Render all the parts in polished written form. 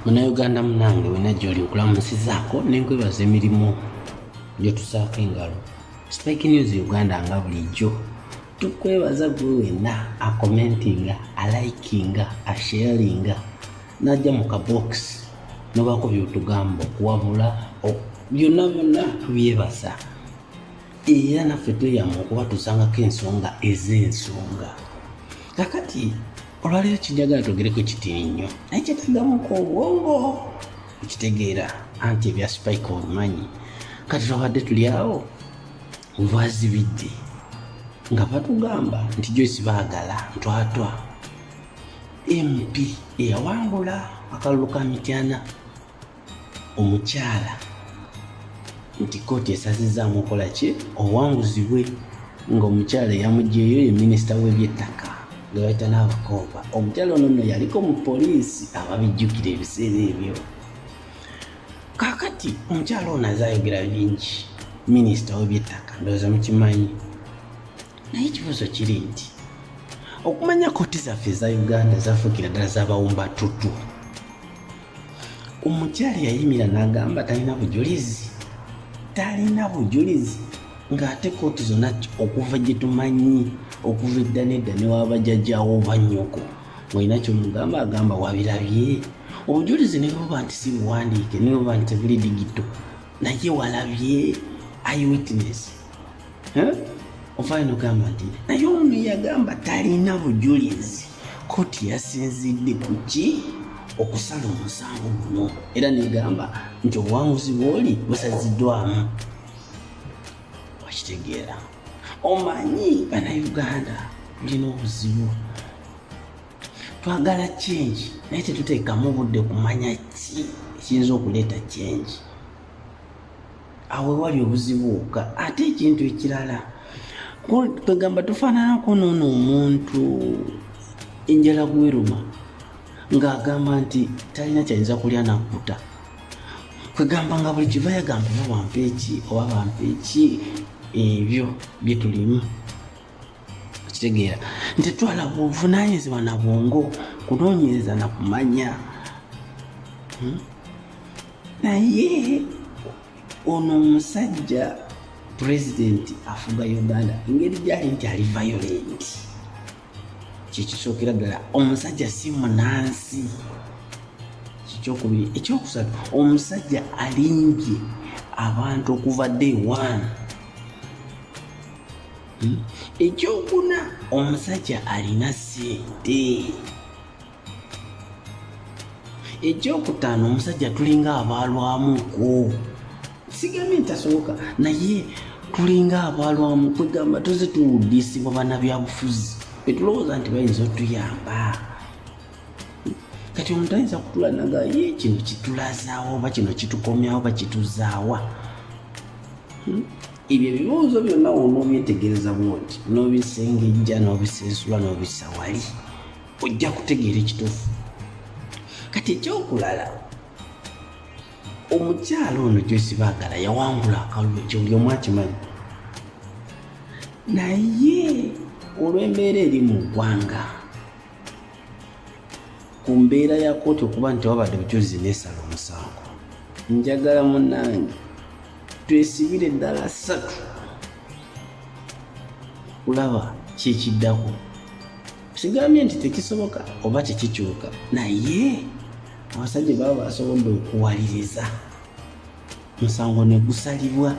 Munnayuganda munange wena gy'oli nkulamusizaako n'enkwebaza emirimu gyetusaako engalo. Spike News Uganda nga bulijjo tukwebaza gwe wenna akomentinga, alikinga, asharinga najja mu kabox nobaako byotugamba okuwabula byonna tubyebaza. Era naffe tweyama okuba tusangako ensonga ez'ensonga. Kakati olwaleero kinjagala twogereko kitini nnyo naye kyetagamuko obwongo okitegeera anti ebya Spike obimanyi. Kati twabadde tuli awo nvazibidde nga batugamba nti Joyce Baagala Ntwatwa MP eyawangula akalulu ka Mityana omukyala nti kooti esazizaamu okola ki obuwanguzi bwe ng'omukyala eyamugyeyo ye minisita w'ebyettaka nga bayita n'abakooba. Omukyala ono nno yaliko mu poliisi ababijjukira ebiseera ebyo. Kaakati omukyala ono azaayogera bingi, minisita w'ebyettaka ndowooza mukimanyi. Naye ekibuuzo kiri nti okumanya kooti zaffe eza Uganda zafuukira ddala z'abawumba tutu. Omukyala yayimira n'agamba talina bujulizi ng'ate kooti zonna okuva gye tumanyi okuva edda n'edda ne wabajjajjaawo oba nnyoko ng'olina kyomugamba agamba wabirabye. Obujulizi ne buba nti si buwandiike ne buba nti tebuli digito naye walabye eyewitness. Ofaayo n'ogamba nti naye ono yagamba talina bujulizi. Kooti yasinzidde ku ki? Okusala omusango guno era negamba nti obuwanguzi bw'oli busaziddwamu. Wakitegeera omanyi bannayuganda tulina obuzibu, twagala change naye tetuteekamu budde kumanya ki ekiyinza okuleeta change. Awo wali obuzibu wokka. Ate ekintu ekirala kwegamba tufaananako noono omuntu enjala gweruma ng'agamba nti talina kyayinza kulya nakkuta. Kwegamba nga buli kiva yagamba oba bampa eki oba bampa eki, ebyo bye tulimu. Okitegeera nti twala buvunaanyizibwa na bwongo kunoonyereza na kumanya. Naye ono omusajja pulezidenti afuga Uganda engeri gyali nti ali violent. Kyekisookera ddala omusajja si munansi. Kikyokubiri. Ekyokusatu omusajja alimbye abantu okuva day one. Ekyokuna omusajja alina ssente. Ekyokutaano omusajja tulinga abaalwamuko. Sigambye ntasoboka naye tulinga abaalwamu. Kwegamba tuze tuwuddisibwa bannabyabufuzi betulowooza nti bayinza otuyamba. Kati omuntu ayinza kutulanaga ye kino kitulazaawa oba kino kitukomyawo oba kituzaawa. Ebyo ebibuuzo byonna wonoobyetegereza bwoti n'obisengejja n'obisensula n'obissa wali ojja kutegeera ekituufu. Kati ekyokulala omukyala ono Joyce Baagala yawangula akalulu ekyo buli omu akimanyi. Naye olw'embeera eri mu ggwanga ku mbeera ya kooti okuba nti wabadde bujulizi neesala omusango, njagala munnange twesibire eddala 3 kulaba kyekiddako. Sigambye nti tekisoboka oba tekikyuka naye abasajja baba basobodde okuwaliriza musango ne gusalibwa.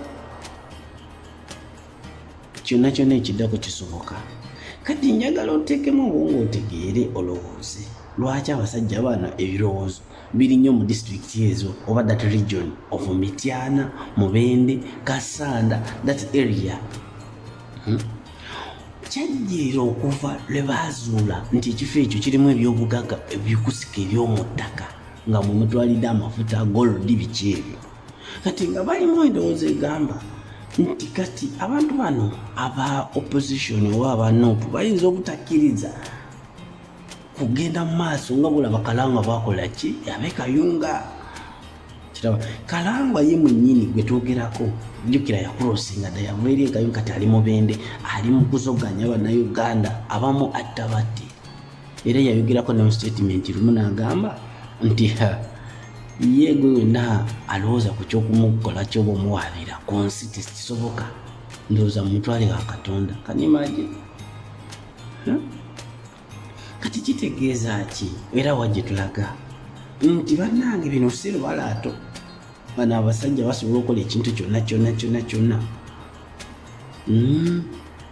Kyonna kyonna ekiddako kisoboka. Kati njagala oteekemu obwongo otegeere olowooze lwaki abasajja bano ebirowoozo biri nnyo mu disitulikiti ezo oba that region of Mityana, Mubende, Kasanda, that area. Kyajjira okuva lwe baazuula nti ekifo ekyo kirimu ebyobugagga ebikusika eby'omu ttaka nga mwe mutwalidde amafuta agolodi biki ebyo. Kati nga balimu endowooza egamba nti kati abantu bano aba opposition oba aba NUP bayinza obutakkiriza kugenda mu maaso nga bulaba Kalangwa bakola ki abe Kayunga. Kiraba Kalangwa ye mwennyini gwe twogerako jjukira yakulosinga dda yava eri Kayunga kati ali Mubende ali mu kuzoganya bannayuganda abamu attabatti. Era yayogerako ne statement lumu n'agamba nti ye gwe wena alowooza ku kyokumukola kyoba omuwaabira ku nsi tekisoboka, ndowooza mumutwale wa Katonda. Kanimaje kati kitegeeza ki? Era wajje tulaga nti bannange bino si lubalaato. Bano abasajja basobola okukola ekintu kyonna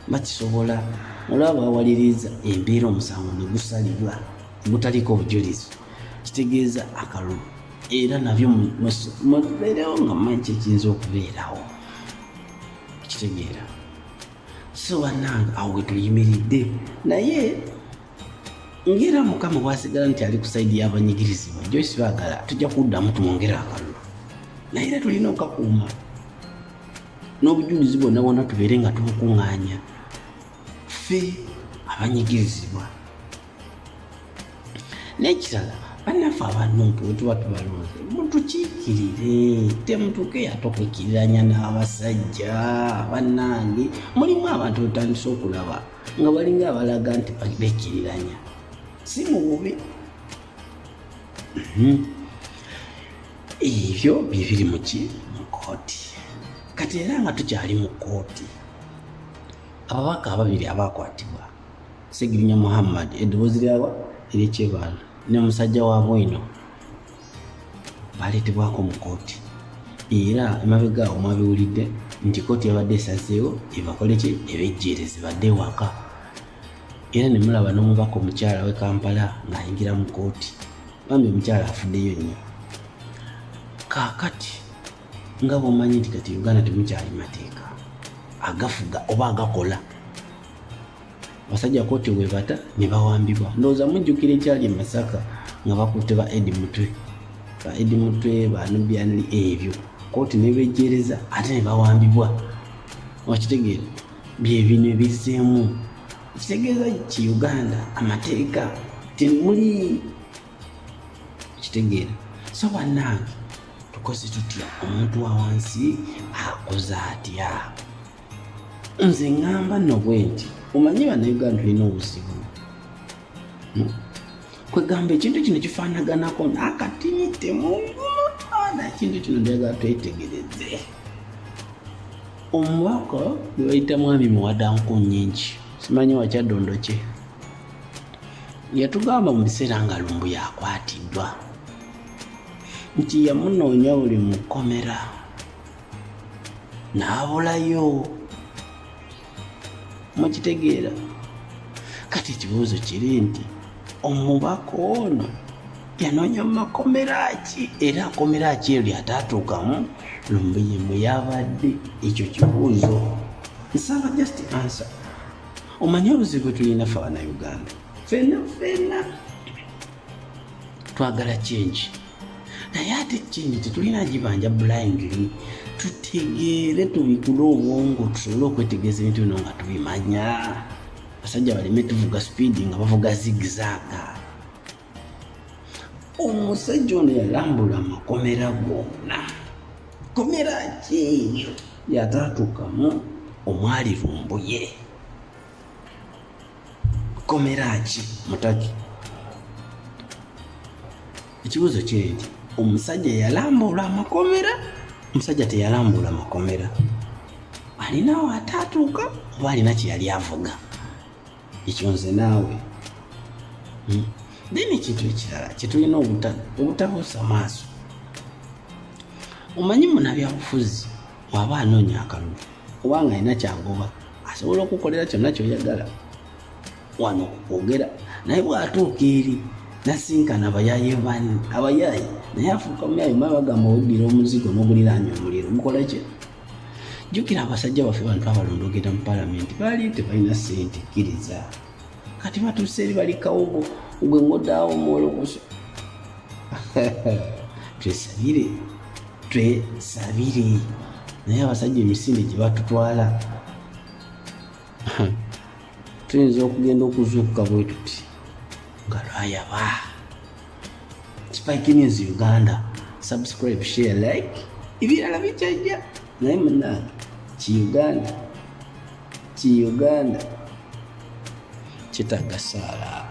bakisobola. Olwaba awaliriza embeera omusango ne gusalibwa gutaliko obujulizi, kitegeeza akalulu. Era nabyo mubeerewo nga manyi ekiyinza okubeerawo, kitegeera. So bannange awo we tuyimiridde, naye ngera Mukama bwasigala nti ali ku sayidi y'abanyigirizibwa, Joyce baagala tujja kuddamu tumwongere akalulu, naye era tulina okakuuma n'obujulizi bwonna tubeere nga tubukuŋŋaanya ffe abanyigirizibwa. N'ekirala bannaffe abanuntu bwe tuba tubalonze mutukiikirire, temutuuke yatokwekiriranya n'abasajja. Bannange mulimu abantu betandise okulaba nga balinga abalaga nti bekiriranya, si mu bubi. Ebyo bibiri mu kooti. Kati era nga tukyali mu kooti, ababaka ababiri abakwatibwa Ssegirinya Muhammad eddoboozi lyaba ery'Ekyebano ne musajja wa Bwino baleetebwako mu kooti. Era emabega awo mwabiwulidde nti kooti yabadde esazeewo ebakole ki, ebejjeereze badde waka. Era ne mulaba n'omubaka omukyala w'e Kampala ng'ayingira mu kooti, bambi omukyala afuddeyo nnyo. Kaakati nga bw'omanyi nti kati Uganda temukyali mateeka agafuga oba agakola, abasajja kooti bwe bata ne bawambibwa. Ndowooza mujjukira ekyali e Masaka nga bakutte ba Edi Mutwe ba Nubian ebyo, kooti nebejjeereza ate ne bawambibwa. Wakitegeera bye bino ebizeemu, kitegeeza ki Uganda amateeka temuli, kitegeera. So bannange tukoze tutya? Omuntu wa wansi akoze atya? Nze ngamba nno bwe nti omanyi bannayuganda tulina obuzibu kwegamba ekintu kino kifaanaganako n'akatini temungumutana. Ekintu kino njagala twetegereze. Omubaka gwe bayita mwami Muwadanku Nnyingi, simanyi wakyadondo kye, yatugamba mu biseera nga Lumbu yakwatiddwa nti yamunoonya buli mu kkomera n'abulayo. Mukitegeera? Kati ekibuuzo kiri nti omubaka ono yanoonya mu makomera ki, era akomera ki eyo lyataatuukamu? Lumbu ye mwe yabadde? Ekyo kibuuzo nsaba just answer. Omanyi obuzibu tulina ffe Abannayuganda, ffenna twagala change, naye ate change tetulina gibanja blindly. Tutegeere, tubikule obwongo tusobole okwetegeeza ebintu bino nga tubimanya. Basajja baleme tuvuga speedi nga bavuga zigzaga. Omusajja ono yalambula amakomera gonna. Komera ki yataatuukamu omwali Lumbu ye? Komera ki mutaki? Ekibuuzo kiri nti omusajja yalambula amakomera, omusajja teyalambula makomera, alinawo ataatuuka oba alina kye yali avuga? Ekyo nze naawe. Then ekintu ekirala kyetulina obutabuusa maaso, omanyi munnabyabufuzi bw'aba anoonya akalulu oba nga alina kyagoba asobola okukolera kyonna kyoyagala wano okwogera, naye bw'atuuka eri nasinkana abayaayi naye afuuka muyaayi maba bagamba obubbira omuzigo n'oguliraanya omuliro gukola ki? Jjukira abasajja baffe bantu abalondogera mu palamenti baali tebalina ssente kkiriza, kati batuuse eri bali kawogo gwe ngodaawo omwolokoso. Twesabire naye abasajja emisinde gye batutwala tuyinza okugenda okuzuukuka bwe tuti nga lwayaba. Spike News Uganda, subscribe, share, like, ebirala bikyajja. Naye munnange Ki Uganda kitagga saala.